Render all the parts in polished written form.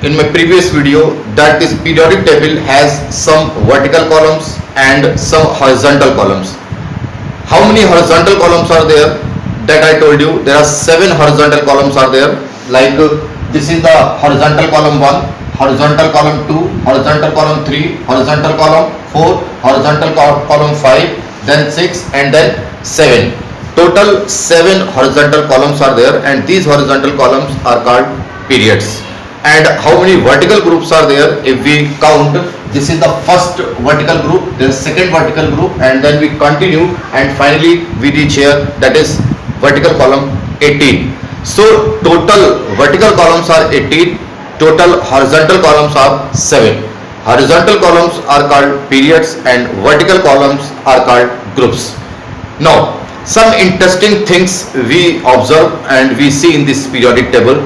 in my previous video that this periodic table has some vertical columns and some horizontal columns. How many horizontal columns are there? That I told you there are 7 horizontal columns are there. Like this is the horizontal column 1, horizontal column 2, horizontal column 3, horizontal column 4, horizontal column 5, then 6 and then 7. Total 7 horizontal columns are there, and these horizontal columns are called periods. And how many vertical groups are there? If we count, this is the first vertical group, the second vertical group, and then we continue and finally we reach here, that is vertical column 18. So total vertical columns are 18, total horizontal columns are 7. Horizontal columns are called periods and vertical columns are called groups. Now some interesting things we observe and we see in this periodic table.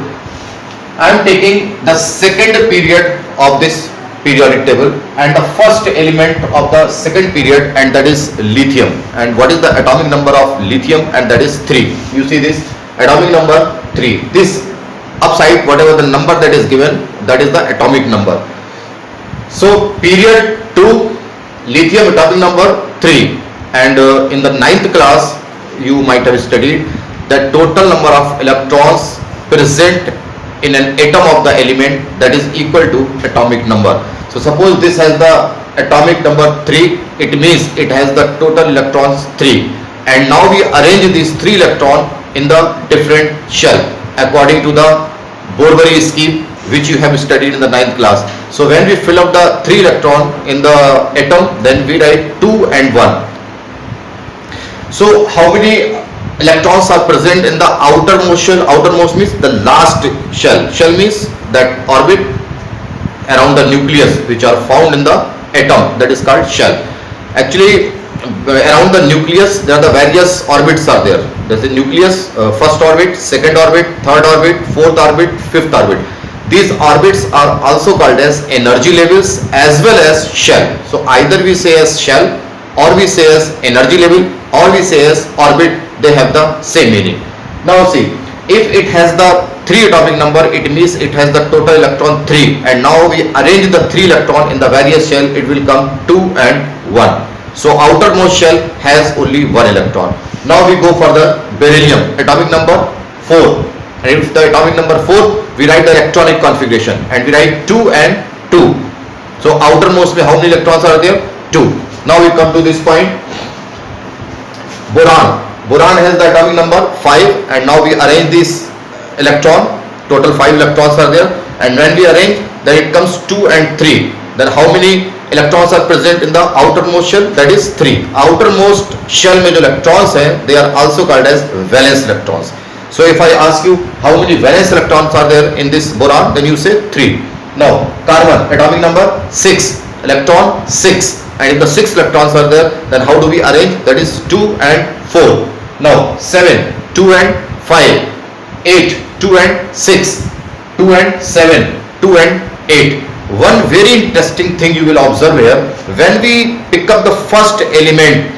I am taking the second period of this periodic table and the first element of the second period, and that is lithium. And what is the atomic number of lithium? And that is 3. You see this atomic number 3. This upside, whatever the number that is given, that is the atomic number. So period 2, lithium, atomic number 3. And in the 9th class you might have studied the total number of electrons present in an atom of the element, that is equal to atomic number. So suppose this has the atomic number 3, it means it has the total electrons 3. And now we arrange these 3 electrons in the different shell according to the Bohr-Waring scheme which you have studied in the 9th class. So when we fill up the 3 electron in the atom, then we write 2 and 1. So how many electrons are present in the outermost shell? Outermost means the last shell. Shell means that orbit around the nucleus which are found in the atom, that is called shell. Actually around the nucleus there are the various orbits are there. There is the nucleus, first orbit, second orbit, third orbit, fourth orbit, fifth orbit. These orbits are also called as energy levels as well as shell. So either we say as shell, or we say as energy level, or we say as orbit, they have the same meaning. Now see, if it has the 3 atomic number, it means it has the total electron 3, and now we arrange the 3 electron in the various shell, it will come 2 and 1. So outermost shell has only 1 electron. Now we go for the beryllium, atomic number 4, and if the atomic number 4, we write the electronic configuration and we write 2 and 2. So outermost, how many electrons are there? 2. Now we come to this point, boron. Boron has the atomic number 5, and now we arrange this electron, total 5 electrons are there, and when we arrange, then it comes 2 and 3. Then how many electrons are present in the outermost shell? That is 3. Outermost shell में जो electrons हैं, they are also called as valence electrons. So if I ask you how many valence electrons are there in this boron, then you say 3. Now carbon, atomic number 6, electron 6. And if the 6 electrons are there, then how do we arrange? That is 2 and 4. Now 7, 2 and 5, 8, 2 and 6, 2 and 7, 2 and 8. One very interesting thing you will observe here, when we pick up the first element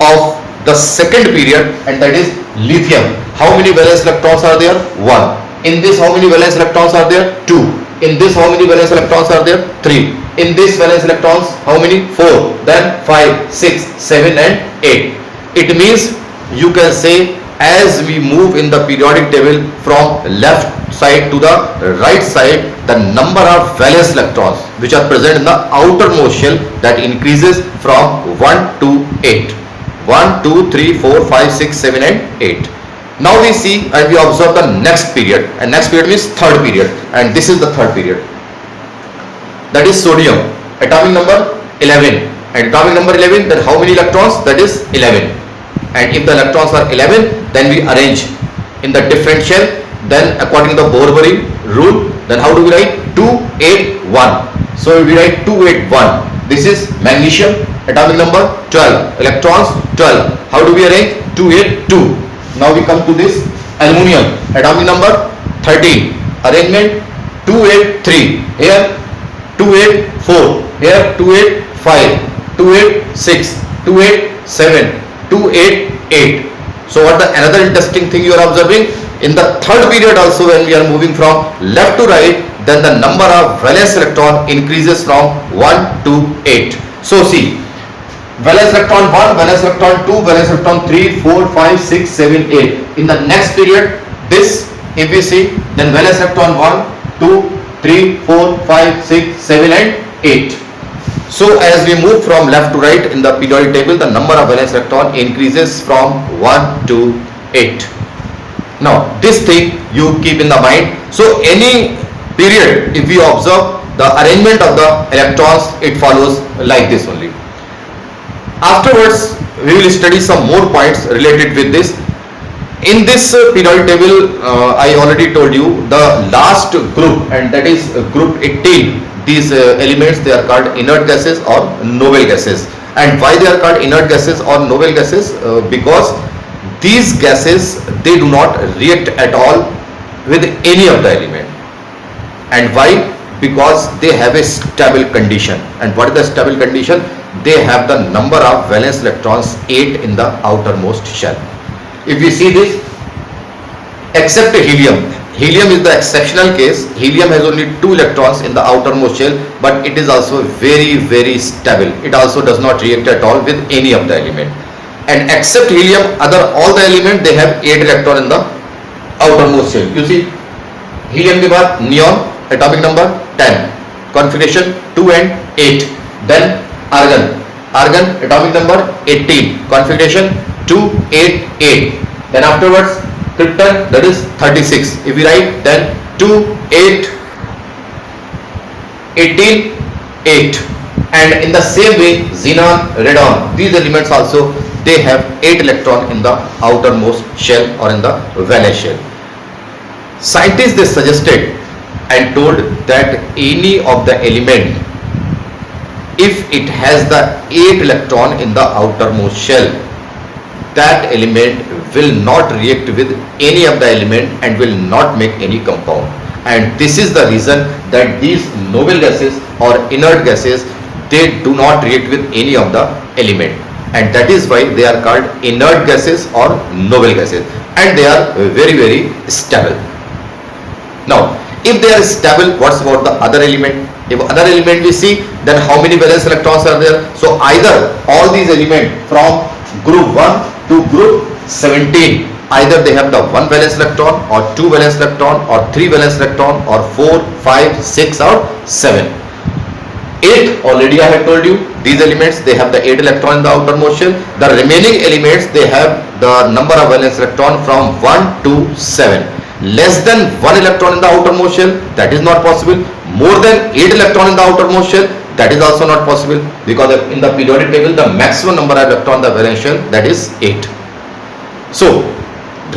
of the second period, and that is lithium, how many valence electrons are there? 1. In this, how many valence electrons are there? 2. In this, how many valence electrons are there? 3. In this valence electrons, how many? 4. Then 5, 6, 7 and 8. It means you can say as we move in the periodic table from left side to the right side, the number of valence electrons which are present in the outermost shell, that increases from 1 to 8. 1, 2, 3, 4, 5, 6, 7 and 8. Now we see and we observe the next period, and next period means third period, and this is the third period. That is sodium, atomic number 11, and atomic number 11, then how many electrons? That is 11. And if the electrons are 11, then we arrange in the different shell, then according to the Bohr-Waring rule, then how do we write? 2, 8, 1. So we write 2, 8, 1. This is magnesium, atomic number 12, electrons 12. How do we arrange? 2, 8, 2. Now we come to this aluminum, atomic number 13, arrangement 2, 8, 3. Here 2, 8, 4. Here 2, 8, 5. 2, 8, 6. 2, 8, 7. 2, 8, 8. So what the another interesting thing you are observing? In the third period also, when we are moving from left to right, then the number of valence electron increases from 1 to 8. So see, valence electron 1, valence electron 2, valence electron 3, 4, 5, 6, 7, 8. In the next period, this if we see, then valence electron 1, 2, 3, 4, 5, 6, 7 and 8. So as we move from left to right in the periodic table, the number of valence electron increases from 1 to 8. Now this thing you keep in the mind. So any period, if we observe the arrangement of the electrons, it follows like this only. Afterwards we will study some more points related with this. In this periodic table, I already told you the last group, and that is group 18. These elements, they are called inert gases or noble gases. And why they are called inert gases or noble gases? Because these gases, they do not react at all with any of the element. And why? Because they have a stable condition. And what is the stable condition? They have the number of valence electrons 8 in the outermost shell. If we see this, except helium, helium is the exceptional case. Helium has only 2 electrons in the outermost shell, but it is also very stable. It also does not react at all with any of the element. And except helium, all the elements, they have 8 electrons in the outermost shell. You see, helium के बाद neon, atomic number 10, configuration 2 and 8. Then argon, atomic number 18, configuration 2, 8, 8. Then afterwards krypton, that is 36. If we write, then 2, 8, 18, 8. And in the same way, xenon, radon, these elements also, they have 8 electron in the outermost shell or in the valence shell. Scientists, they suggested and told that any of the element, if it has the 8 electron in the outermost shell, that element will not react with any of the element and will not make any compound. And this is the reason that these noble gases or inert gases, they do not react with any of the element, and that is why they are called inert gases or noble gases, and they are very stable. Now if they are stable, what's about the other element? If other element we see, then how many valence electrons are there? So either all these elements from group 1 to group 17, either they have the 1 valence electron or 2 valence electron or 3 valence electron or 4, 5, 6 or 7. 8 already I have told you, these elements, they have the 8 electron in the outermost shell. The remaining elements, they have the number of valence electron from 1 to 7. Less than 1 electron in the outermost shell, that is not possible. More than 8 electron in the outermost shell, that is also not possible, because in the periodic table the maximum number of electron in the valence shell, that is 8. So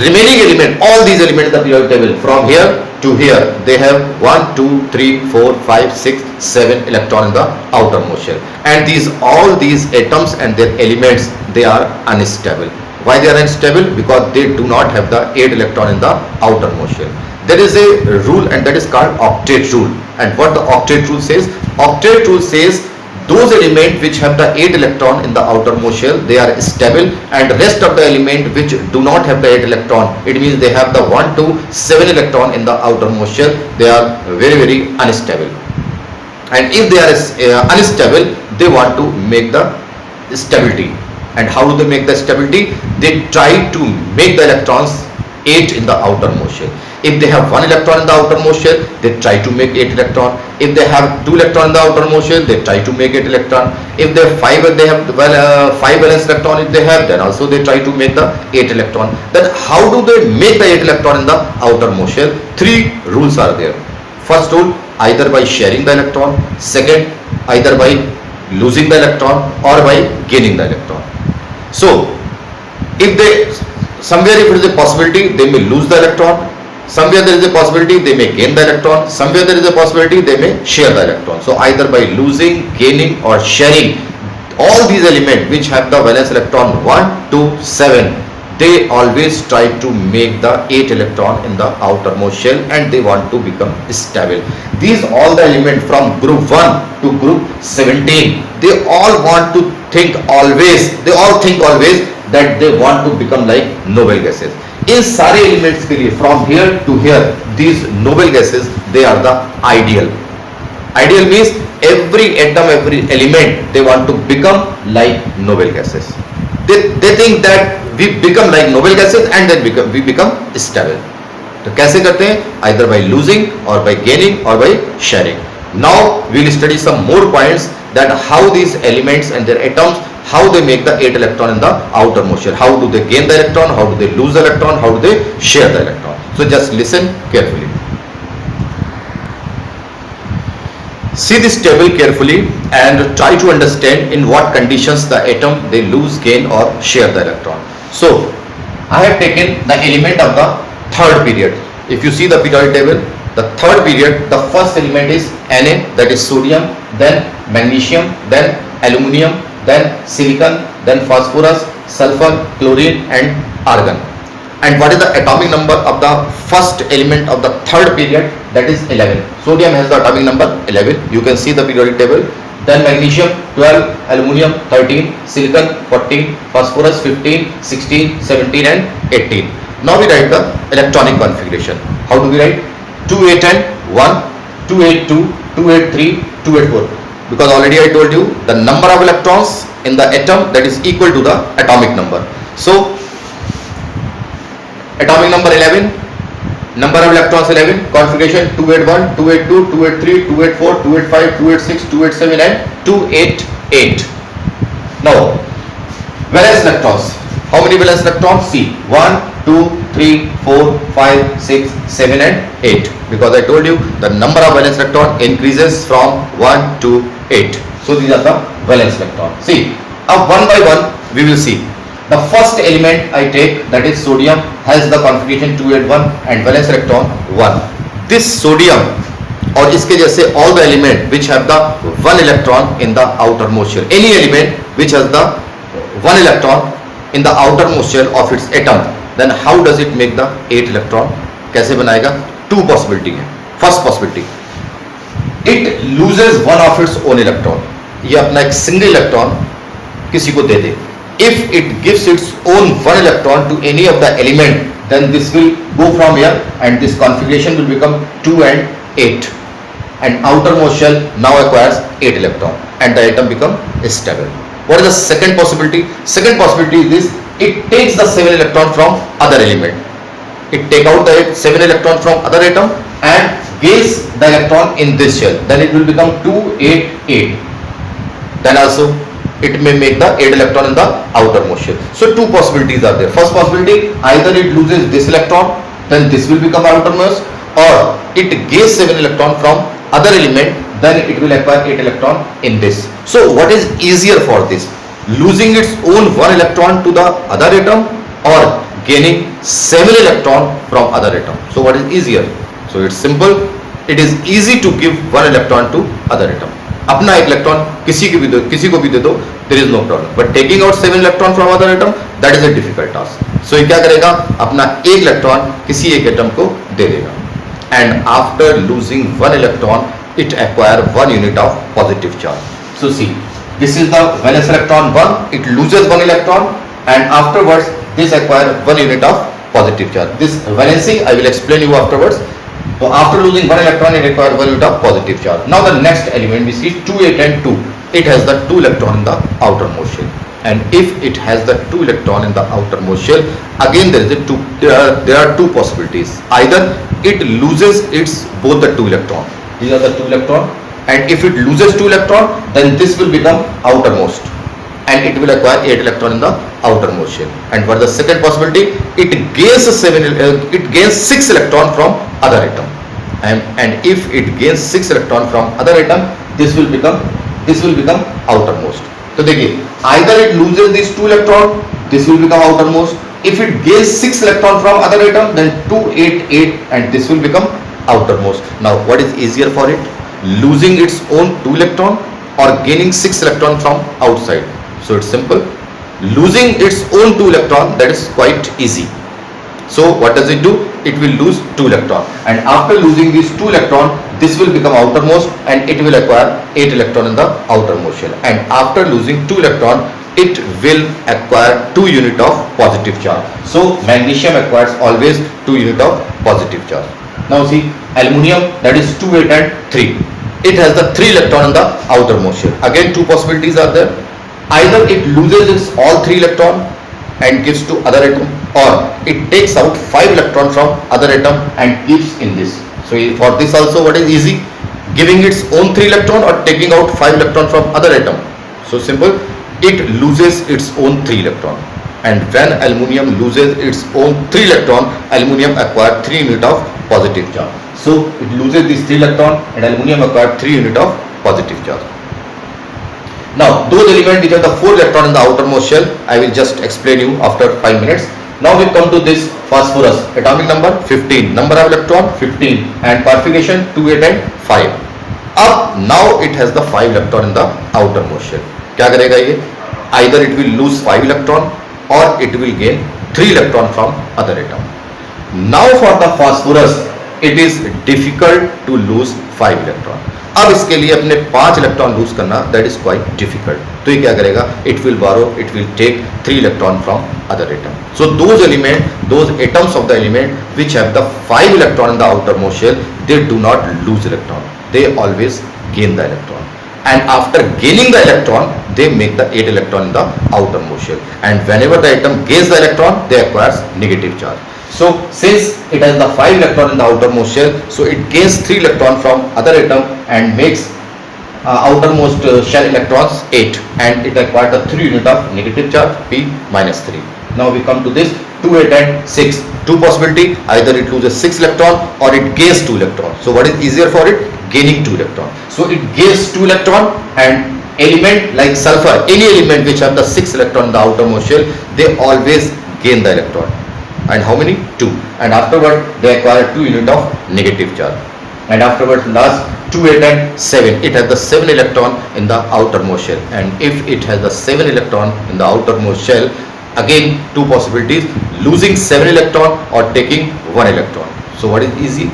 remaining element, all these elements in the periodic table from here to here, they have 1, 2, 3, 4, 5, 6, 7 electron in the outermost shell, and all these atoms and their elements, they are unstable. Why they are unstable? Because they do not have the 8 electron in the outermost shell. There is a rule, and that is called octet rule. And what the octet rule says? Octet rule says those elements which have the 8 electron in the outermost shell, they are stable, and rest of the element which do not have the 8 electron, it means they have the 1 to 7 electron in the outermost shell, they are very unstable. And if they are unstable, they want to make the stability. And how do they make the stability? They try to make the electrons 8 in the outermost shell. If they have 1 electron in the outermost shell, they try to make 8 electron. If they have 2 electron in the outermost shell, they try to make 8 electron. If they have 5, they have 5 valence electron if they have, then also they try to make the 8 electron. Then how do they make the 8 electron in the outermost shell? 3 rules are there. First rule, either by sharing the electron. Second, either by losing the electron or by gaining the electron. So if they, somewhere if it is a possibility, they may lose the electron. Somewhere there is a possibility they may gain the electron. Somewhere there is a possibility they may share the electron. So either by losing, gaining or sharing, all these elements which have the valence electron 1 to 7, they always try to make the 8 electron in the outermost shell, and they want to become stable. These all the elements from group 1 to group 17, they all want to think always, that they want to become like noble gases. इन सारे elements के लिए from here to here these noble gases they are the ideal. Ideal means every atom, every element, they want to become like noble gases. They think that we become like noble gases and then we become stable. तो कैसे करते हैं? Either by losing or by gaining or by sharing. Now we will study some more points that how these elements and their atoms, how they make the 8 electron in the outermost shell. How do they gain the electron? How do they lose the electron? How do they share the electron? So just listen carefully. See this table carefully and try to understand in what conditions the atom they lose, gain or share the electron. So I have taken the element of the third period. If you see the periodic table, the third period, the first element is Na, that is sodium, then magnesium, then aluminium, then silicon, then phosphorus, sulfur, chlorine and argon. And what is the atomic number of the first element of the third period? That is 11. Sodium has the atomic number 11. You can see the periodic table. Then magnesium 12, aluminium 13, silicon 14, phosphorus 15, 16, 17 and 18. Now we write the electronic configuration. How do we write? 2A10 1, 2A2, 2A3, 2A4. Because already I told you the number of electrons in the atom, that is equal to the atomic number. So atomic number 11, number of electrons 11, configuration 281, 282, 283, 284, 285, 286, 287 and 288. Now valence electrons. How many valence electrons? See, 1, 2, 3, 4, 5, 6, 7 and 8. Because I told you the number of valence electron increases from 1 to 8. So these are the valence electrons. See, up one by one we will see. The first element I take, that is sodium, has the configuration 281 and valence electron 1. This sodium और इसके जैसे all the element which have the one electron in the outermost shell, any element which has the one electron in the outermost shell of its atom, then how does it make the 8 electron? कैसे बनाएगा? Two possibility है. First possibility, it loses one of its own electron. ये अपना एक single electron किसी को दे दे. If it gives its own one electron to any of the element, then this will go from here and this configuration will become 2 and 8, and outermost shell now acquires 8 electron and the atom become stable. What is the second possibility? Second possibility is this: it takes the 7 electron from other element. It take out the 7 electron from other atom and gains the electron in this shell. Then it will become 2, 8, 8. Then also it may make the 8 electron in the outermost shell. So two possibilities are there. First possibility, either it loses this electron, then this will become outermost, or it gains 7 electron from other element, then it will acquire 8 electron in this. So what is easier for this? Losing its own 1 electron to the other atom or gaining 7 electron from other atom? So what is easier? So it's simple. It is easy to give 1 electron to other atom. अपना एक electron किसी को भी दे दो, there is no problem. But taking out 7 electron from other atom, that is a difficult task. So ये क्या करेगा? अपना एक इलेक्ट्रॉन किसी एक एटम को दे देगा. And after losing 1 electron, it acquire 1 unit of positive charge. So see, this is the valence electron 1. It loses 1 electron, and afterwards this acquire 1 unit of positive charge. This valency I will explain you afterwards. So after losing 1 electron, it requires 1 unit of positive charge. Now the next element we see 2, 8 and 2. It has the 2 electron in the outermost shell. And if it has the 2 electron in the outermost shell, again there are two possibilities. Either it loses its both the 2 electron. These are the 2 electron. And if it loses 2 electron, then this will become outermost. And it will acquire 8 electron in the outermost shell. And what is the second possibility? It gains 6 electron from other atom. And if it gains 6 electron from other atom, this will become outermost. So देखिए, either it loses these 2 electron, this will become outermost. If it gains 6 electron from other atom, then 2, 8, 8, and this will become outermost. Now what is easier for it? Losing its own 2 electron or gaining 6 electron from outside? So it's simple. Losing its own 2 electron, that is quite easy. So what does it do? It will lose 2 electron, and after losing these 2 electron, this will become outermost and it will acquire 8 electron in the outermost shell. And after losing 2 electron, it will acquire 2 unit of positive charge. So magnesium acquires always 2 unit of positive charge. Now see, aluminium, that is 2, 8 and 3. It has the 3 electron in the outermost shell. Again, two possibilities are there. Either it loses its all 3 electron and gives to other atom, or it takes out 5 electron from other atom and keeps in this. So for this also, what is easy? Giving its own 3 electron or taking out 5 electron from other atom. So simple, it loses its own 3 electron, and when aluminium loses its own 3 electron, aluminium acquire 3 unit of positive charge. So it loses this 3 electron and aluminium acquire 3 unit of positive charge. Now those elements which have the 4 electron in the outermost shell, I will just explain you after 5 minutes. Now we come to this phosphorus, atomic number 15, number of electron 15, and configuration 2, 8 and 5. अब now it has the 5 electron in the outermost shell. क्या करेगा ये? Either it will lose 5 electron or it will gain 3 electron from other atom. Now for the phosphorus, it is difficult to lose 5 electron. अब इसके लिए अपने 5 electron lose करना, that is quite difficult. तो ये क्या करेगा? It will borrow, it will take 3 electron from other atom. So those element, those atoms of the element which have the 5 electron in the outer most shell, they do not lose electron, they always gain the electron. And after gaining the electron, they make the 8 electron in the outermost shell. And whenever the atom gains the electron, they acquires negative charge. So since it has the 5 electron in the outermost shell, so it gains 3 electron from other atom and makes outermost shell electrons 8, and it acquires the 3 unit of negative charge, P minus 3. Now we come to this 2, 8 and 6. Two possibility, either it loses 6 electron or it gains 2 electron. So what is easier for it? Gaining 2 electron. So it gains 2 electron, and element like sulfur, any element which have the 6 electron in the outermost shell, they always gain the electron. And how many? 2. And afterward they acquire 2 unit of negative charge. And afterwards last 2, 8 and 7. It has the 7 electron in the outermost shell. And if it has the 7 electron in the outermost shell, again two possibilities, losing 7 electron or taking 1 electron. So what is easy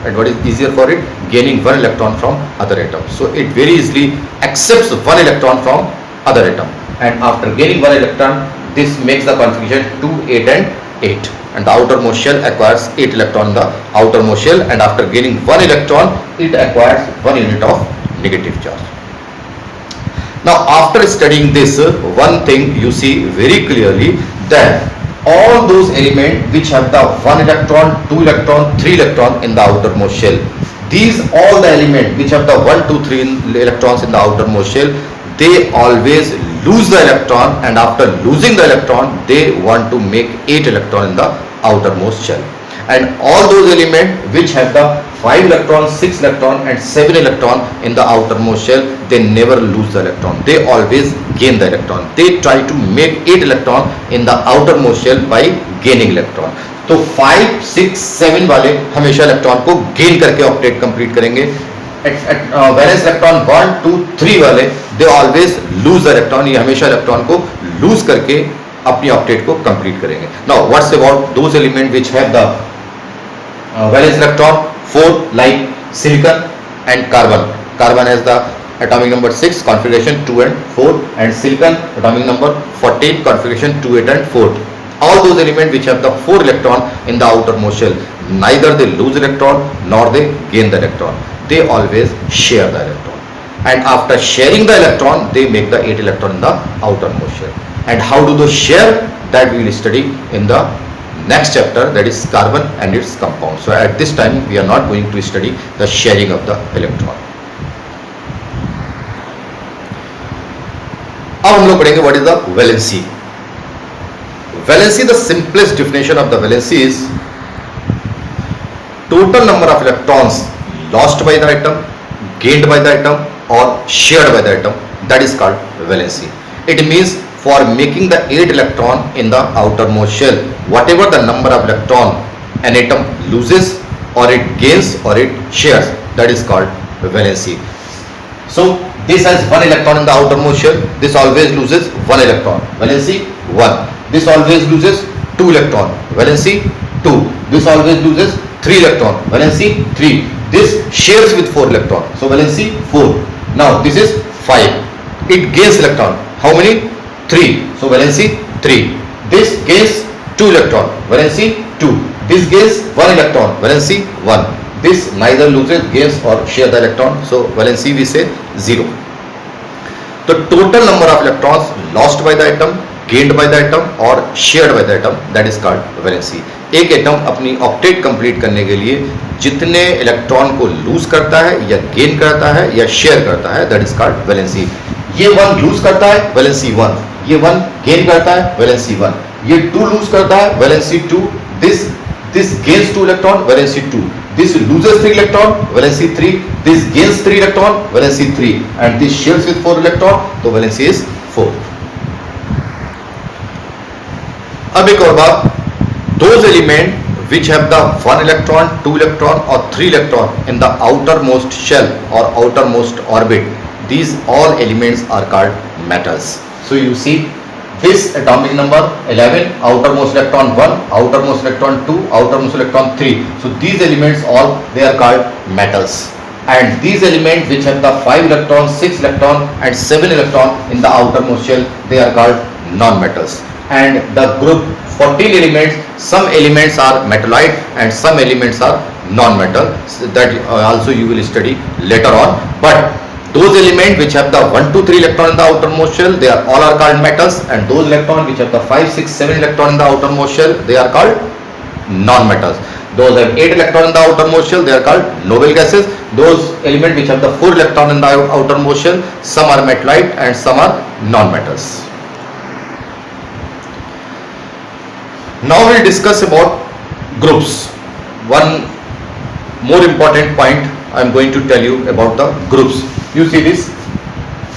and what is easier for it? Gaining 1 electron from other atom. So it very easily accepts 1 electron from other atom, and after gaining 1 electron, this makes the configuration 2, 8 and 8, and the outermost shell acquires 8 electron in the outermost shell, and after gaining 1 electron, it acquires 1 unit of negative charge. Now after studying this, one thing you see very clearly, that all those elements which have the 1 electron, 2 electron, 3 electron in the outermost shell, these all the elements which have the 1, 2, 3 electrons in the outermost shell, they always lose the electron, and after losing the electron, they want to make 8 electron in the outermost shell. And all those elements which have the 5 electron, 6 electron and 7 electron in the outermost shell, they never lose the electron, they always gain the electron. They try to make 8 electron in the outermost shell by gaining electron. तो 5, 6, 7 वाले हमेशा electron को gain करके octet complete करेंगे. Valence electron 1, 2, 3 वाले they always loose the electron, ये हमेशा electron को लूज करके अपनी ऑक्टेट को कंप्लीट करेंगे. Now what's about those element which have the valence electron 4, like silicon and carbon. Carbon has the atomic number 6, configuration 2 and 4, and silicon atomic number 14, configuration 2, 8 and 4. All those elements which have the 4 electron in the outermost shell, neither they lose electron nor they gain the electron, they always share the electron, and after sharing the electron, they make the 8 electron in the outermost shell. And how do they share? That we will study in the next chapter, that is carbon and its compound. So at this time we are not going to study the sharing of the electron. अब हम लोग पढ़ेंगे what is the valency. Valency, the simplest definition of the valency is total number of electrons lost by the atom, gained by the atom or shared by the atom, that is called valency. It means for making the 8 electron in the outermost shell, whatever the number of electron an atom loses or it gains or it shares, that is called valency. So this has 1 electron in the outermost shell, this always loses 1 electron, valency 1. This always loses 2 electron, valency 2. This always loses 3 electron, valency 3. This shares with 4 electron, so valency 4. Now this is 5. It gains electron, how many? 3, so valency 3. This gains 2 electron, valency 2. This gains 1 electron, valency 1. This neither loses, gains or share the electron, so valency we say 0. The total number of electrons lost by the atom, gained by the atom or shared by the atom, that is called valency. एक atom अपनी octet complete करने के लिए जितने electron को loose करता है या गेन करता है या शेयर करता है, दैट इज कॉल्ड वैलेंसी. ये 1 लूज करता है, वैलेंसी 1. ये 1 गेन करता है, वैलेंसी 1. ये 2 लूज करता है, valency 2. This gains 2 electron, valency 2. This loses 3 electron, valency 3. This gains 3 electron, valency 3. And this shares with 4 electron, so valency is 4. अब एक और बात, those element which have the 1 electron, 2 electron or 3 electron in the outermost shell or outermost orbit, these all elements are called metals. So you see this atomic number 11, outermost electron 1, outermost electron 2, outermost electron 3. So these elements all, they are called metals. And these elements which have the 5 electron, 6 electron and 7 electron in the outermost shell, they are called non-metals. And the group 14 elements, some elements are metallite and some elements are non-metal. So that also you will study later on. But those elements which have the 1, 2, 3 electron in the outermost shell, they are all are called metals. And those electrons which have the 5, 6, 7 electron in the outermost shell, they are called non-metals. Those have 8 electron in the outermost shell, they are called noble gases. Those elements which have the 4 electron in the outermost shell, some are metallite and some are non-metals. Now we'll discuss about groups. One more important point I am going to tell you about the groups. You see this,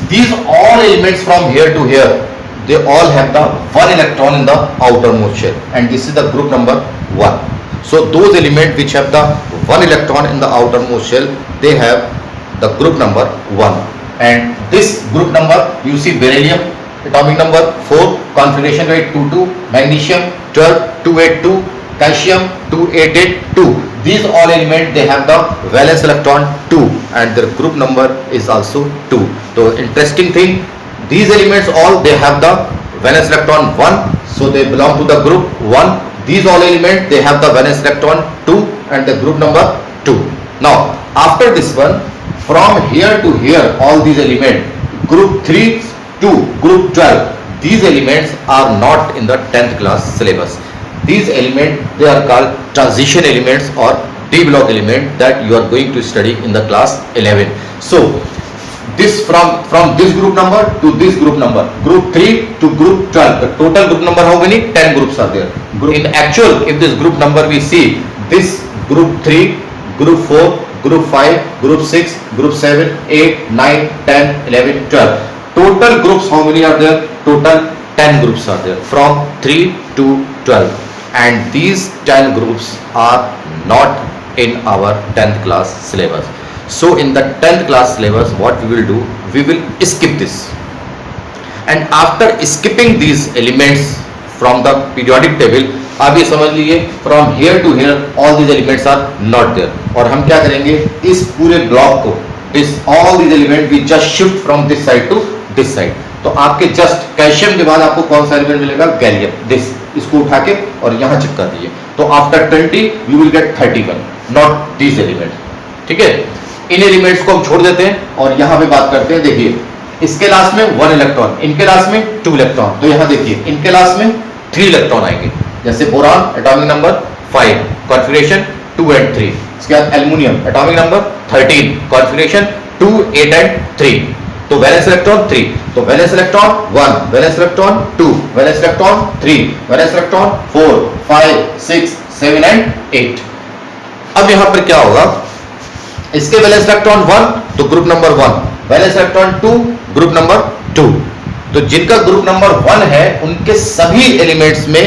these all elements from here to here, they all have the 1 electron in the outermost shell, and this is the group number 1. So those elements which have the 1 electron in the outermost shell, they have the group number 1. And this group number, you see beryllium atomic number 4, configuration rate 22, magnesium 12, 282, calcium 2882. These all elements, they have the valence electron 2 and their group number is also 2. So interesting thing, these elements all, they have the valence electron 1, so they belong to the group 1. These all elements, they have the valence electron 2 and the group number 2. Now after this one, from here to here, all these elements, group 3 to group 12, these elements are not in the 10th class syllabus. These elements, they are called transition elements or D block element that you are going to study in the class 11. So this from this group number to this group number, group 3 to group 12, the total group number, how many? 10 groups are there. In actual, if this group number we see, this group 3, group 4, group 5, group 6, group 7, 8, 9, 10, 11, 12. Total groups, how many are there? Total 10 groups are there from 3 to 12. And these 10 groups are not in our 10th class syllabus. So in the 10th class syllabus, what we will do, we will skip this. And after skipping these elements from the periodic table, आप ये समझ लीजिए from here to here all these elements are not there. और हम क्या करेंगे, इस पूरे ब्लॉक को, this all these elements we just shift from this side to this side. तो आपके जस्ट कैल्शियम के बाद आपको कौन सा एलिमेंट मिलेगा, गैलियम. दिस, इसको उठा के और यहाँ चिपका दीजिए. तो after 20 you will get 31, not these element. ठीक है, इन एलिमेंट्स को हम छोड़ देते हैं और यहाँ पे बात करते हैं. देखिए इसके लास्ट में 1 इलेक्ट्रॉन, इनके लास्ट में 2 इलेक्ट्रॉन. तो यहाँ देखिए इनके लास्ट में 3 इलेक्ट्रॉन आएंगे. जैसे boron atomic number 5, configuration 2 and 3. इसके बाद aluminium atomic number 13, configuration 2, 8 and 3. तो वैलेंस इलेक्ट्रॉन 3, तो valence electron 1, valence electron 2, valence electron 3, valence electron 4, 5, 6, 7 and 8. अब यहां पर क्या होगा, इसके वैलेंस इलेक्ट्रॉन 1 तो group number 1, valence electron 2 group number 2. तो जिनका ग्रुप नंबर 1 है उनके सभी एलिमेंट्स में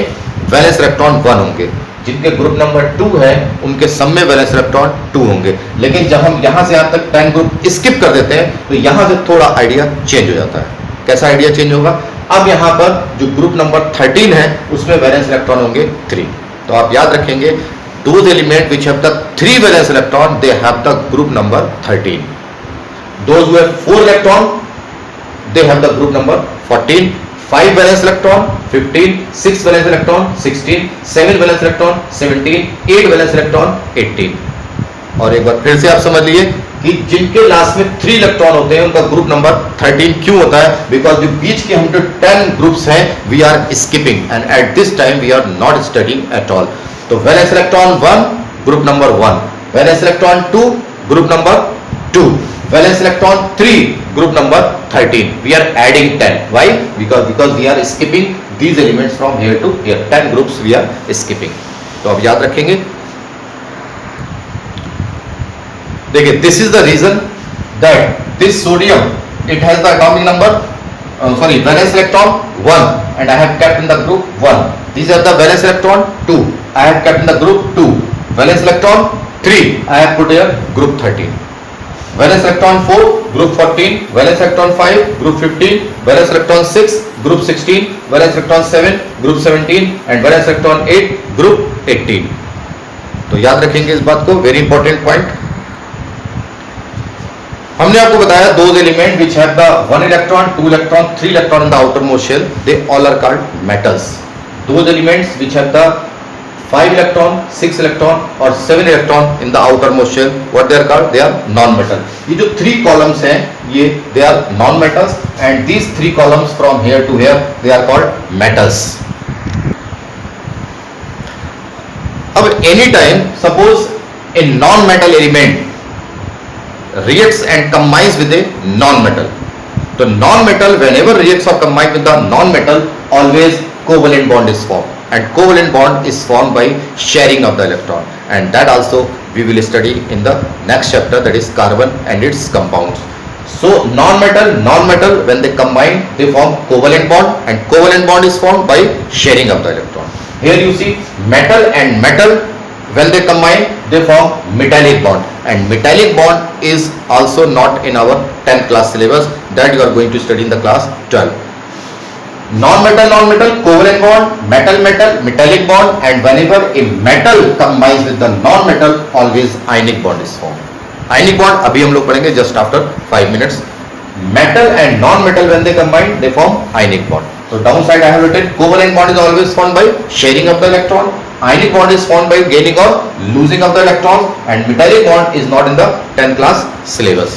वैलेंस इलेक्ट्रॉन 1 होंगे. जिनके ग्रुप नंबर 2 है उनके सब में वैलेंस इलेक्ट्रॉन 2 होंगे. लेकिन जब हम यहां से यहां तक 10 ग्रुप स्किप कर देते हैं तो यहां से थोड़ा आइडिया चेंज हो जाता है. कैसा आइडिया चेंज होगा, अब यहां पर जो ग्रुप नंबर 13 है उसमें वैलेंस इलेक्ट्रॉन होंगे 3. तो आप याद रखेंगे, those element which have the 3 valence electron, they have the group number 13. Those who have 4 electron, they have the group number 14. 5 valence electron 15, 6 valence electron 16, 7 valence electron 17, 8 valence electron 18। और एक बार फिर से आप समझ लीजिए कि जिनके लास्ट में 3 इलेक्ट्रॉन होते हैं उनका ग्रुप नंबर 13 क्यों होता है? बिकॉज जो बीच के हम जो 10 ग्रुप्स हैं we are skipping and at this time we are not studying at all. तो valence electron 1 group number 1, valence electron 2 group number 2, valence electron 3 group number 13। We are adding 10। Why? Because we are skipping these elements from here to here, 10 groups we are skipping। तो अब याद रखेंगे, देखिए this is the reason that this sodium it has the atomic number valence electron 1 and I have kept in the group 1। these are the valence electron 2 I have kept in the group 2, valence electron 3 I have put here group 13, valence electron 4 group 14, valence electron 5 group 15, valence electron 6 group 16, valence electron 7 group 17 and valence electron 8 group 18। तो याद रखेंगे इस बात को, very important point. हमने आपको बताया those element which have the 1 electron, 2 electron, 3 electron in the outermost shell, they all are called metals। those elements which have the 5 electron, 6 electron or 7 electron in the outermost shell, what they are called? They are non-metal। ये जो 3 columns हैं ये they are non-metals and these 3 columns from here to here they are called metals। अब any time suppose a non-metal element reacts and combines with a non-metal, तो non-metal whenever reacts or combines with the non-metal always covalent bond is formed and covalent bond is formed by sharing of the electron and that also we will study in the next chapter, that is carbon and its compounds। so non-metal when they combine they form covalent bond and covalent bond is formed by sharing of the electron। here you see metal and metal when they combine they form metallic bond and metallic bond is also not in our 10th class syllabus, that you are going to study in the class 12। non-metal covalent bond, metal metallic bond and whenever a metal combines with the non-metal always ionic bond is formed। ionic bond अभी हम लोग पढ़ेंगे just after 5 minutes। metal and non-metal when they combine they form ionic bond। so downside I have written covalent bond is always formed by sharing of the electron, ionic bond is formed by gaining or losing of the electrons and metallic bond is not in the 10th class syllabus।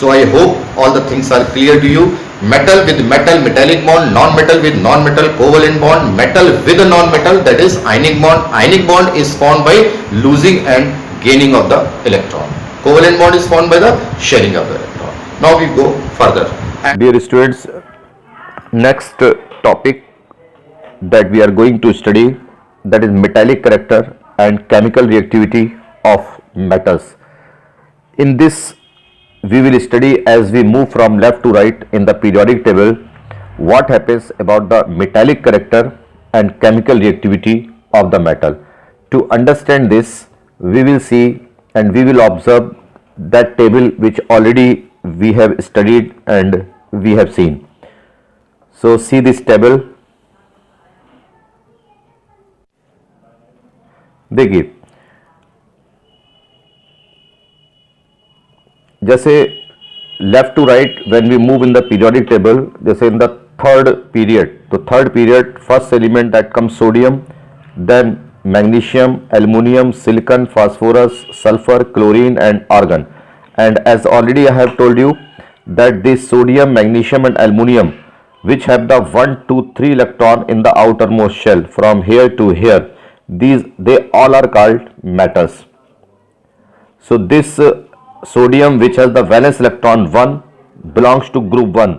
so I hope all the things are clear to you। metal with metal metallic bond, non-metal with non-metal covalent bond, metal with a non-metal that is ionic bond is formed by losing and gaining of the electron, covalent bond is formed by the sharing of the electron। now we go further। dear students, next topic that we are going to study, that is metallic character and chemical reactivity of metals। in this we will study as we move from left to right in the periodic table what happens about the metallic character and chemical reactivity of the metal। to understand this we will see and we will observe that table which already we have studied and we have seen। so see this table, देखिए जैसे left to right when we move in the periodic table, जैसे in the third period, तो third period first element that comes sodium, then magnesium, aluminium, silicon, phosphorus, sulphur, chlorine and argon. And as already I have told you that this sodium, magnesium and aluminium which have the 1, 2, 3 electron in the outermost shell from here to here, they all are called metals। so this sodium which has the valence electron 1 belongs to group 1,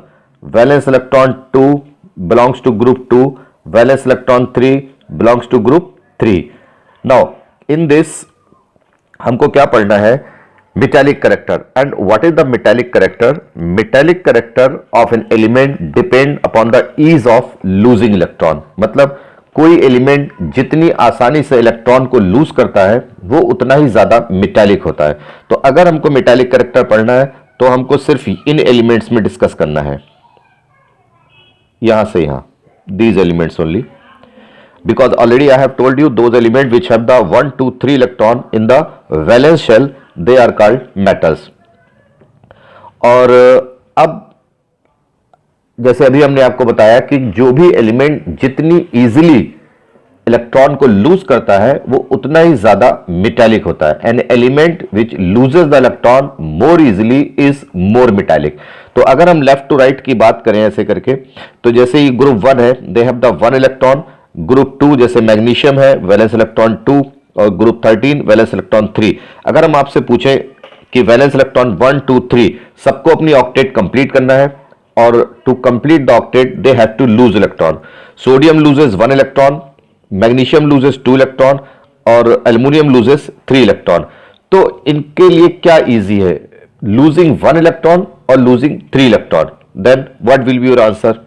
valence electron 2 belongs to group 2, valence electron 3 belongs to group 3। now in this हमको क्या पढ़ना है? metallic character। and what is the metallic character? metallic character of an element depend upon the ease of losing electron। मतलब कोई element जितनी आसानी से electron को लूज करता है वो उतना ही ज्यादा मेटालिक होता है। तो अगर हमको मेटालिक कैरेक्टर पढ़ना है तो हमको सिर्फ इन एलिमेंट्स में डिस्कस करना है, यहां से यहां, these elements only, because already I have told you those elements which have the 1, 2, 3 electron in the valence shell they are called metals। और अब जैसे अभी हमने आपको बताया कि जो भी एलिमेंट जितनी इजीली इलेक्ट्रॉन को लूज करता है वो उतना ही ज्यादा मेटालिक होता है। An element which loses the electron more easily is more metallic. तो अगर हम लेफ्ट टू राइट की बात करें ऐसे करके, तो जैसे ही ग्रुप 1 है, they have the 1 electron. Group 2 जैसे मैग्नीशियम है, वैलेंस इलेक्ट्रॉन 2, और ग्रुप 13 वैलेंस इलेक्ट्रॉन 3। अगर हम आपसे पूछें कि वैलेंस इलेक्ट्रॉन 1 2 3 सबको अपनी ऑक्टेट कंप्लीट करना है, और to complete the octet they have to lose electron. Sodium loses 1 electron, magnesium loses 2 electron, और एल्युमिनियम लूजेस 3 इलेक्ट्रॉन। तो इनके लिए क्या इजी है, लूजिंग 1 इलेक्ट्रॉन और losing 3 electron? Then what will be your answer?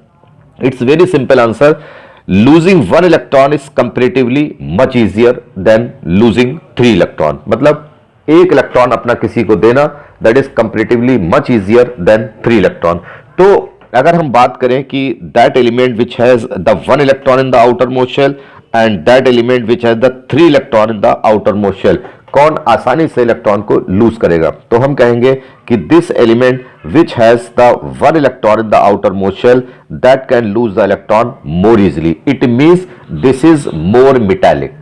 It's very simple answer, losing 1 electron is comparatively much easier than losing 3 electron। मतलब एक electron अपना किसी को देना, that is comparatively much easier than 3 electron। तो अगर हम बात करें कि that element which has the 1 electron in the outermost shell and that element which has the 3 electron in the outermost shell, कौन आसानी से इलेक्ट्रॉन को लूज करेगा, तो हम कहेंगे कि this element which has the 1 electron in the outer most shell that can lose the electron more easily. It means this is more metallic.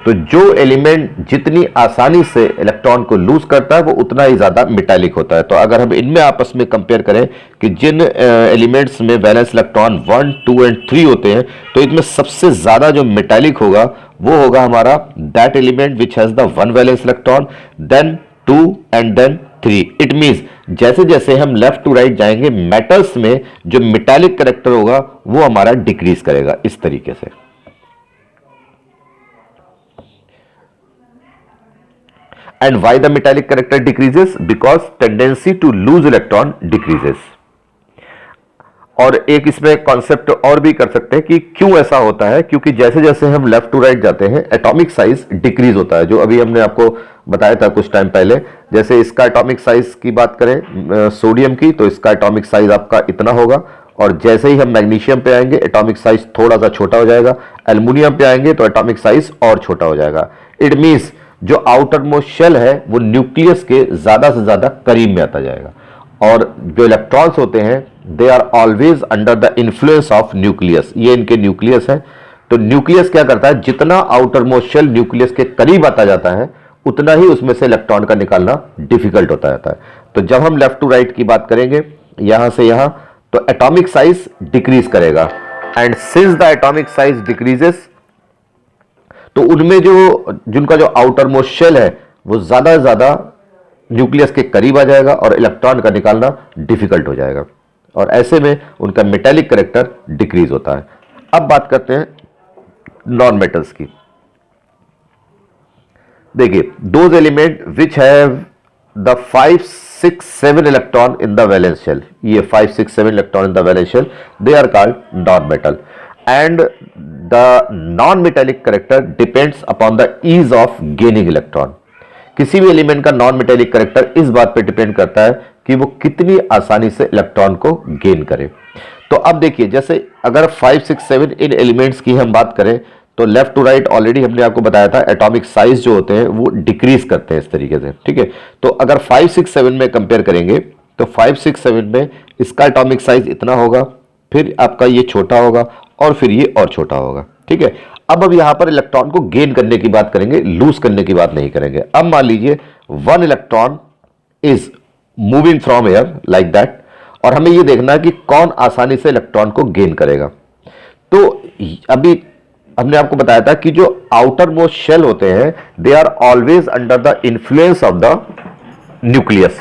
तो जो एलिमेंट जितनी आसानी से इलेक्ट्रॉन को लूज करता है वो उतना ही ज्यादा मेटालिक होता है। तो अगर हम इनमें आपस में कंपेयर करें कि जिन एलिमेंट्स में वैलेंस इलेक्ट्रॉन 1 2 एंड 3 होते हैं, तो इनमें सबसे ज्यादा जो मेटालिक होगा वो होगा हमारा that element which has the 1 valence electron, then 2 and then 3। It means जैसे जैसे हम लेफ्ट टू राइट जाएंगे, मेटल्स में जो मेटालिक कैरेक्टर होगा वो हमारा डिक्रीज करेगा इस तरीके से। And why the metallic character decreases? Because tendency to lose electron decreases। और एक इसमें कॉन्सेप्ट और भी कर सकते हैं कि क्यों ऐसा होता है, क्योंकि जैसे जैसे हम लेफ्ट टू राइट जाते हैं एटॉमिक साइज डिक्रीज होता है, जो अभी हमने आपको बताया था कुछ टाइम पहले। जैसे इसका एटॉमिक साइज की बात करें सोडियम की, तो इसका एटॉमिक साइज आपका इतना होगा, और जैसे ही हम मैग्नीशियम पे आएंगे एटॉमिक साइज थोड़ा सा छोटा हो जाएगा, एल्युमिनियम पे आएंगे तो एटॉमिक साइज और छोटा हो जाएगा। इट मींस जो आउटर मोस्ट शेल है वो न्यूक्लियस के ज्यादा से ज्यादा करीब में आता जाएगा, और जो इलेक्ट्रॉन्स होते हैं they are always under the influence of nucleus. ये इनके न्यूक्लियस है। तो न्यूक्लियस क्या करता है, जितना आउटर मोस्ट शेल न्यूक्लियस के करीब आता जाता है उतना ही उसमें से इलेक्ट्रॉन का निकालना डिफिकल्ट होता जाता है। तो जब हम लेफ्ट टू राइट की बात करेंगे यहां से यहां, तो एटॉमिक साइज डिक्रीज करेगा, and since the atomic size decreases, तो उनमें जो जिनका जो आउटर मोस्ट शेल है वो ज्यादा से ज्यादा न्यूक्लियस के करीब आ जाएगा और इलेक्ट्रॉन का निकालना डिफिकल्ट हो जाएगा, और ऐसे में उनका मेटालिक कैरेक्टर डिक्रीज होता है। अब बात करते हैं नॉन मेटल्स की। देखिए, those element which have the 5 6 7 electron in the valence shell, ये 5 6 7 electron in the valence shell, they are called non metal. And the non-metallic character depends upon the ease of gaining electron। किसी भी element का non metallic character इस बात पे depend करता है कि वो कितनी आसानी से इलेक्ट्रॉन को गेन करे। तो अब देखिए, जैसे अगर 5 6 7 इन एलिमेंट्स की हम बात करें, तो लेफ्ट टू राइट ऑलरेडी हमने आपको बताया था एटॉमिक साइज जो होते हैं वो डिक्रीज करते हैं इस तरीके से, ठीक है। तो अगर 5 6 7 में कंपेयर करेंगे तो 5 6 7 में इसका एटॉमिक साइज इतना होगा, फिर आपका ये छोटा होगा, और फिर ये और छोटा होगा, ठीक है। अब यहां पर इलेक्ट्रॉन को गेन करने की बात करेंगे, लूज करने की बात नहीं करेंगे। अब मान लीजिए 1 electron is moving from air like that, और हमें यह देखना है कि कौन आसानी से इलेक्ट्रॉन को गेन करेगा। तो अभी हमने आपको बताया था कि जो आउटर मोस्ट शेल होते हैं they are always under the influence of the nucleus.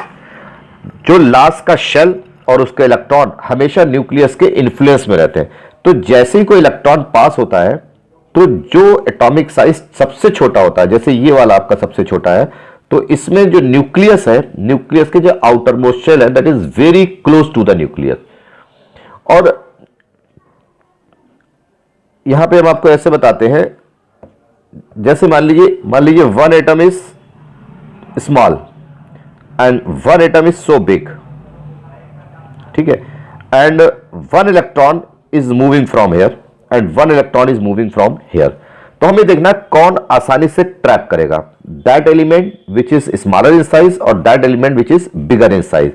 जो लास्ट का शेल और उसके इलेक्ट्रॉन हमेशा न्यूक्लियस के इन्फ्लुएंस में रहते हैं। तो जैसे ही कोई इलेक्ट्रॉन पास होता है तो जो एटॉमिक साइज सबसे छोटा होता है, जैसे ये वाला आपका सबसे छोटा है, तो इसमें जो न्यूक्लियस है, न्यूक्लियस के जो आउटर मोस्ट शेल है that is very close to the nucleus. और यहां पे हम आपको ऐसे बताते हैं, जैसे मान लीजिए 1 atom is small and 1 atom is so big, ठीक है, and 1 electron is moving from here and 1 electron is moving from here. तो हमें देखना कौन आसानी से ट्रैप करेगा, that element which is smaller in size और that element which is bigger in size.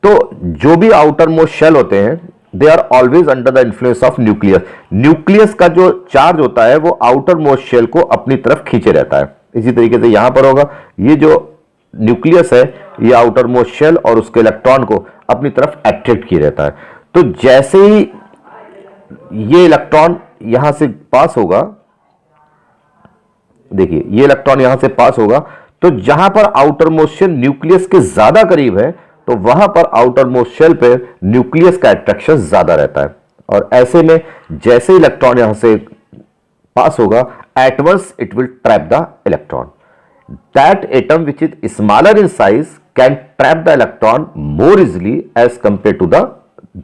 तो जो भी आउटर मोस्ट शेल होते हैं they are always under the influence of nucleus. Nucleus का जो चार्ज होता है वो आउटर मोस्ट शेल को अपनी तरफ खींचे रहता है। इसी तरीके से यहां पर होगा, ये जो न्यूक्लियस है ये आउटर मोस्ट शेल और उसके इलेक्ट्रॉन को अपनी तरफ अट्रैक्ट किए रहता है। तो जैसे ही ये इलेक्ट्रॉन यहां से पास होगा, देखिए ये इलेक्ट्रॉन यहां से पास होगा, तो जहां पर आउटर मोस्ट शेल न्यूक्लियस के ज्यादा करीब है तो वहां पर आउटर मोस्ट शेल पे न्यूक्लियस का अट्रैक्शन ज्यादा रहता है। और ऐसे में जैसे इलेक्ट्रॉन यहां से पास होगा, at once it will trap the electron. That atom which is smaller in size can trap the electron more easily as compared to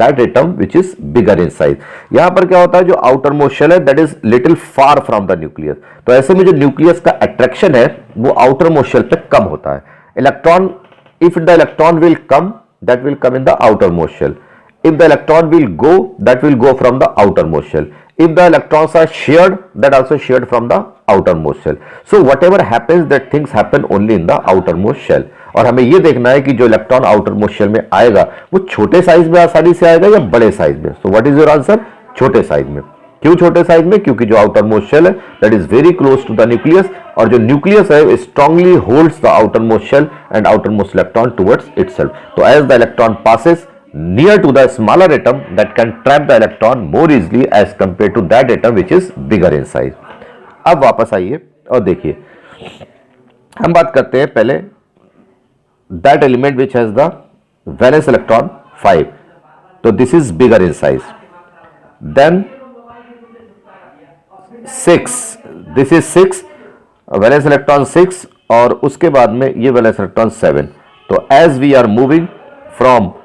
that atom which is bigger in size. यहां पर क्या होता है, जो outer most shell है that is little far from the nucleus. तो ऐसे में जो न्यूक्लियस का अट्रैक्शन है वो आउटर मोस्ट शेल पे कम होता है। Electron, if the electron will come, that will come in the outermost shell. If the electron will go, that will go from the outermost shell. If the electrons are shared, that also shared from the outermost shell. So whatever happens, that things happen only in the outermost shell. और हमें ये देखना है कि जो electron outermost shell में आएगा वो छोटे साइज में आसानी से आएगा या बड़े साइज में। So what is your answer? छोटे साइज में। क्यों छोटे साइज में? क्योंकि जो आउटरमोस्ट शेल है that is very close to the nucleus, और जो न्यूक्लियस है strongly holds the outermost shell and outermost electron towards itself. तो as the electron passes near to the smaller atom, that can trap the electron more easily as compared to that atom which is bigger in size. अब वापस आइए और देखिए, हम बात करते हैं पहले that element which has the valence electron 5, तो this is bigger in size. Then 6, this is 6, valence electron 6, और उसके बाद में ये valence electron 7. तो as we are moving from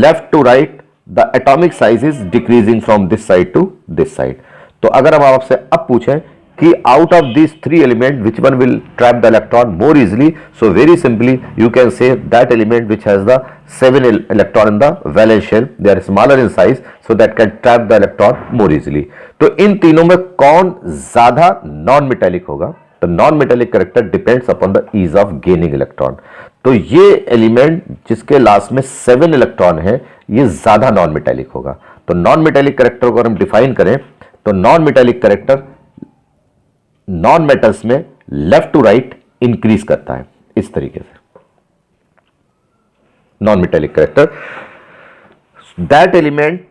left to right, the atomic size is decreasing from this side to this side. तो अगर हम आपसे अब पूछें कि out of these three elements which one will trap the electron more easily, so very simply you can say that element which has the 7 electron in the valence shell, they are smaller in size, so that can trap the electron more easily. तो इन तीनों में कौन ज्यादा non metallic होगा? तो non metallic character depends upon the ease of gaining electron. तो ये element जिसके लास्ट में 7 इलेक्ट्रॉन है ये ज्यादा नॉन मेटेलिक होगा। तो नॉन मेटेलिक कैरेक्टर को हम डिफाइन करें तो non metallic character non metals में लेफ्ट टू राइट इंक्रीज करता है इस तरीके से। Non metallic character, that element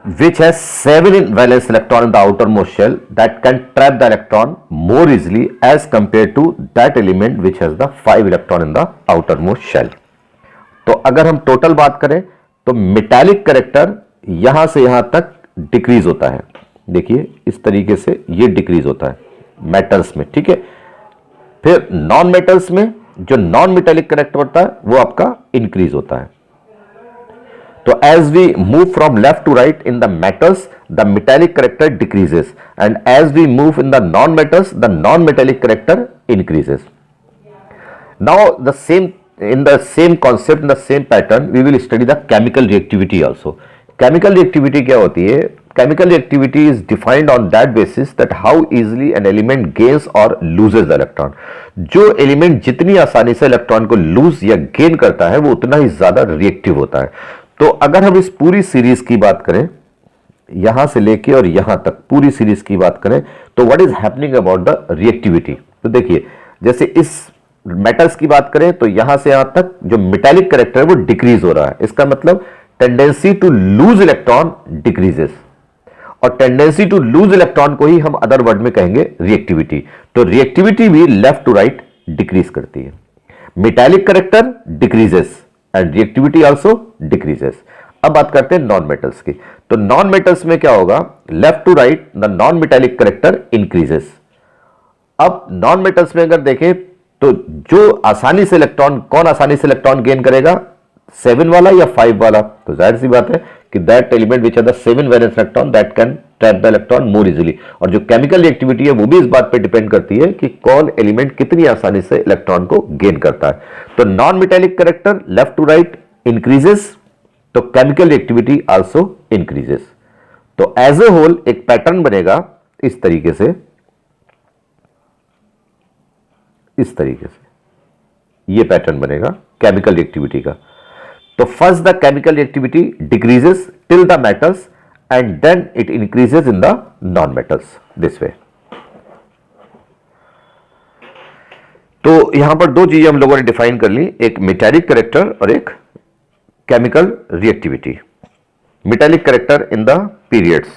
which has 7 in valence electron in the outermost shell, that can trap the electron more easily as compared to that element which has the 5 electron in the outermost shell. तो अगर हम total बात करें तो metallic character यहां से यहां तक डिक्रीज होता है। देखिए इस तरीके से ये डिक्रीज होता है मेटल्स में, ठीक है। फिर नॉन मेटल्स में जो नॉन मेटालिक कैरेक्टर होता है वो आपका इंक्रीज होता है। So as we move from left to right in the metals, the metallic character decreases, and as we move in the non-metals, the non-metallic character increases. Now in the same concept, in the same pattern, we will study the chemical reactivity also. Chemical reactivity क्या होती है? Chemical reactivity is defined on that basis that how easily an element gains or loses the electron. जो element जितनी आसानी से electron को loose या gain करता है वो उतना ही ज्यादा रिएक्टिव होता है। तो अगर हम इस पूरी सीरीज की बात करें, यहां से लेके और यहां तक पूरी सीरीज की बात करें तो what is happening about the reactivity? तो देखिए जैसे इस मेटल्स की बात करें तो यहां से यहां तक जो मेटालिक कैरेक्टर है वो डिक्रीज हो रहा है। इसका मतलब tendency to lose electron decreases, और टेंडेंसी टू लूज इलेक्ट्रॉन को ही हम अदर वर्ड में कहेंगे रिएक्टिविटी। तो रिएक्टिविटी भी लेफ्ट टू राइट डिक्रीज करती है। Metallic character decreases and reactivity also decreases. अब बात करते हैं नॉन मेटल्स की। तो नॉन मेटल्स में क्या होगा? Left to right the non metallic character increases. अब नॉन मेटल्स में अगर देखें तो जो आसानी से इलेक्ट्रॉन, कौन आसानी से इलेक्ट्रॉन गेन करेगा? 7 वाला या 5 वाला? तो जाहिर सी बात है कि that element which are the 7 valence electron that can trap the electron more easily. और जो केमिकल रिएक्टिविटी है वो भी इस बात पे डिपेंड करती है कि कौन एलिमेंट कितनी आसानी से इलेक्ट्रॉन को गेन करता है। तो non metallic character left to right increases, तो केमिकल रिएक्टिविटी आल्सो इंक्रीजेस। तो एज ए होल एक पैटर्न बनेगा इस तरीके से, इस तरीके से ये पैटर्न बनेगा केमिकल रिएक्टिविटी का। तो first the chemical reactivity decreases till the metals and then it increases in the non metals this way. तो यहां पर दो चीजें हम लोगों ने डिफाइन कर ली, एक मेटालिक कैरेक्टर और एक chemical reactivity. Metallic character in the periods,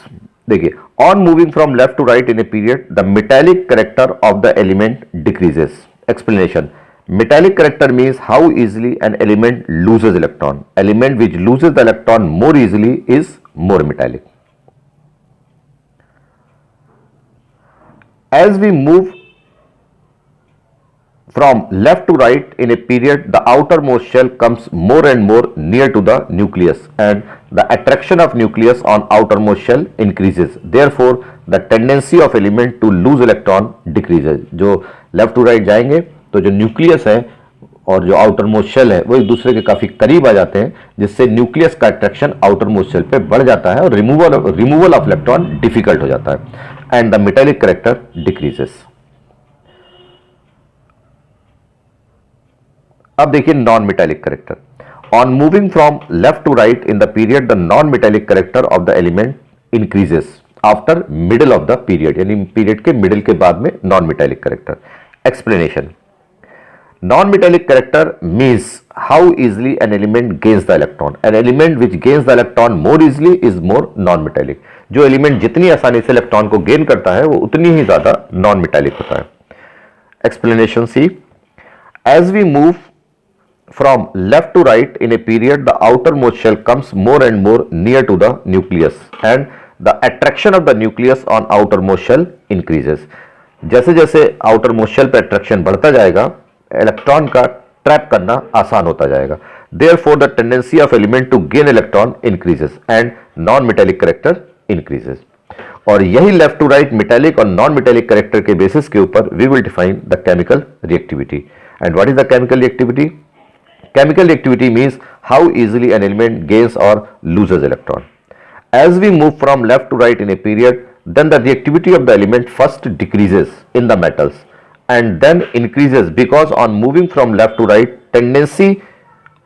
देखिए on moving from left to right in a period the metallic character of the element decreases. Explanation, metallic character means how easily an element loses electron. Element which loses the electron more easily is more metallic. As we move from left to right in a period, the outermost shell comes more and more near to the nucleus and the attraction of nucleus on outermost shell increases. Therefore, the tendency of element to lose electron decreases. जो left to right जाएंगे तो जो nucleus है और जो outer most shell है वो एक दूसरे के काफी करीब आ जाते हैं, जिससे न्यूक्लियस का अट्रैक्शन आउटर मोस्ट शेल पे बढ़ जाता है और रिमूवल ऑफ इलेक्ट्रॉन डिफिकल्ट हो जाता है and the metallic character decreases. अब देखिए non metallic character, on moving from left to right in the period the non metallic character of the element increases after middle of the period, यानी period के middle के बाद में non metallic character. Explanation, non-metallic character means how easily an element gains the electron. An element which gains the electron more easily is more non-metallic. जो element जितनी आसानी से electron को गेन करता है वो उतनी ही ज्यादा नॉन मेटालिक होता है। Explanation C, as we move from left to right in a period the outer most shell comes more and more near to the nucleus and the attraction of the nucleus on outer most shell increases. जैसे जैसे outer most shell पे attraction बढ़ता जाएगा electron का trap करना आसान होता जाएगा। Therefore, the tendency of element to gain electron increases and non-metallic character increases. और यही लेफ्ट टू राइट मेटालिक और नॉन मेटालिक कैरेक्टर के बेसिस के ऊपर we will define the chemical reactivity. And what is the chemical reactivity? Chemical reactivity means how easily an element gains or loses electron. As we move from left to right in a period, then the reactivity of the element first decreases in the metals and then increases because on moving from left to right, tendency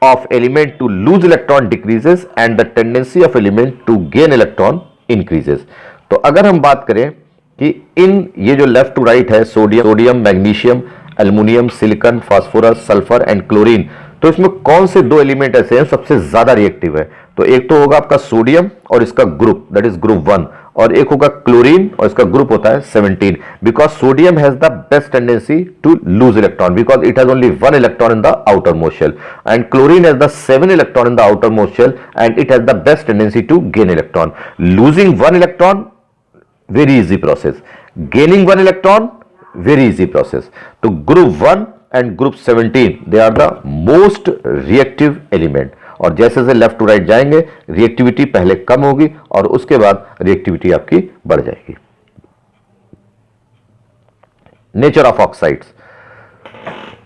of element to lose electron decreases and the tendency of element to gain electron increases. तो अगर हम बात करें कि इन ये जो left to right है sodium, magnesium, aluminium, silicon, phosphorus, sulphur and chlorine, तो इसमें कौन से दो एलिमेंट ऐसे हैं सबसे ज्यादा रिएक्टिव है? तो एक तो होगा आपका सोडियम और इसका ग्रुप दैट इज ग्रुप 1, और एक होगा क्लोरीन और इसका ग्रुप होता है 17, because sodium has the best tendency to lose electron because it has only 1 electron in the outer most shell and chlorine has the 7 electron in the outer most shell and it has the best tendency to gain electron. Losing 1 electron very easy process, gaining 1 electron very easy process. तो group 1 and group 17 they are the most reactive element, और जैसे जैसे left to right जाएंगे reactivity पहले कम होगी और उसके बाद रिएक्टिविटी आपकी बढ़ जाएगी। Nature of oxides,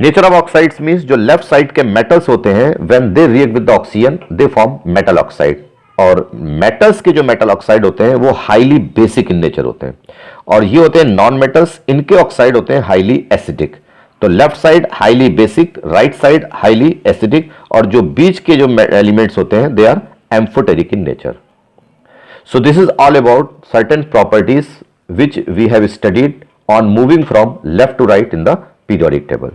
nature of oxides means जो लेफ्ट साइड के मेटल्स होते हैं when they react with the oxygen they form metal oxide, और मेटल्स के जो मेटल ऑक्साइड होते हैं वो हाईली बेसिक इन नेचर होते हैं, और ये होते हैं नॉन मेटल्स, इनके ऑक्साइड होते हैं हाईली एसिडिक। तो left side highly basic, right side highly acidic, और जो बीच के जो एलिमेंट्स होते हैं they are amphoteric in nature. So this is all about certain properties which we have studied on moving from left to right in the periodic table.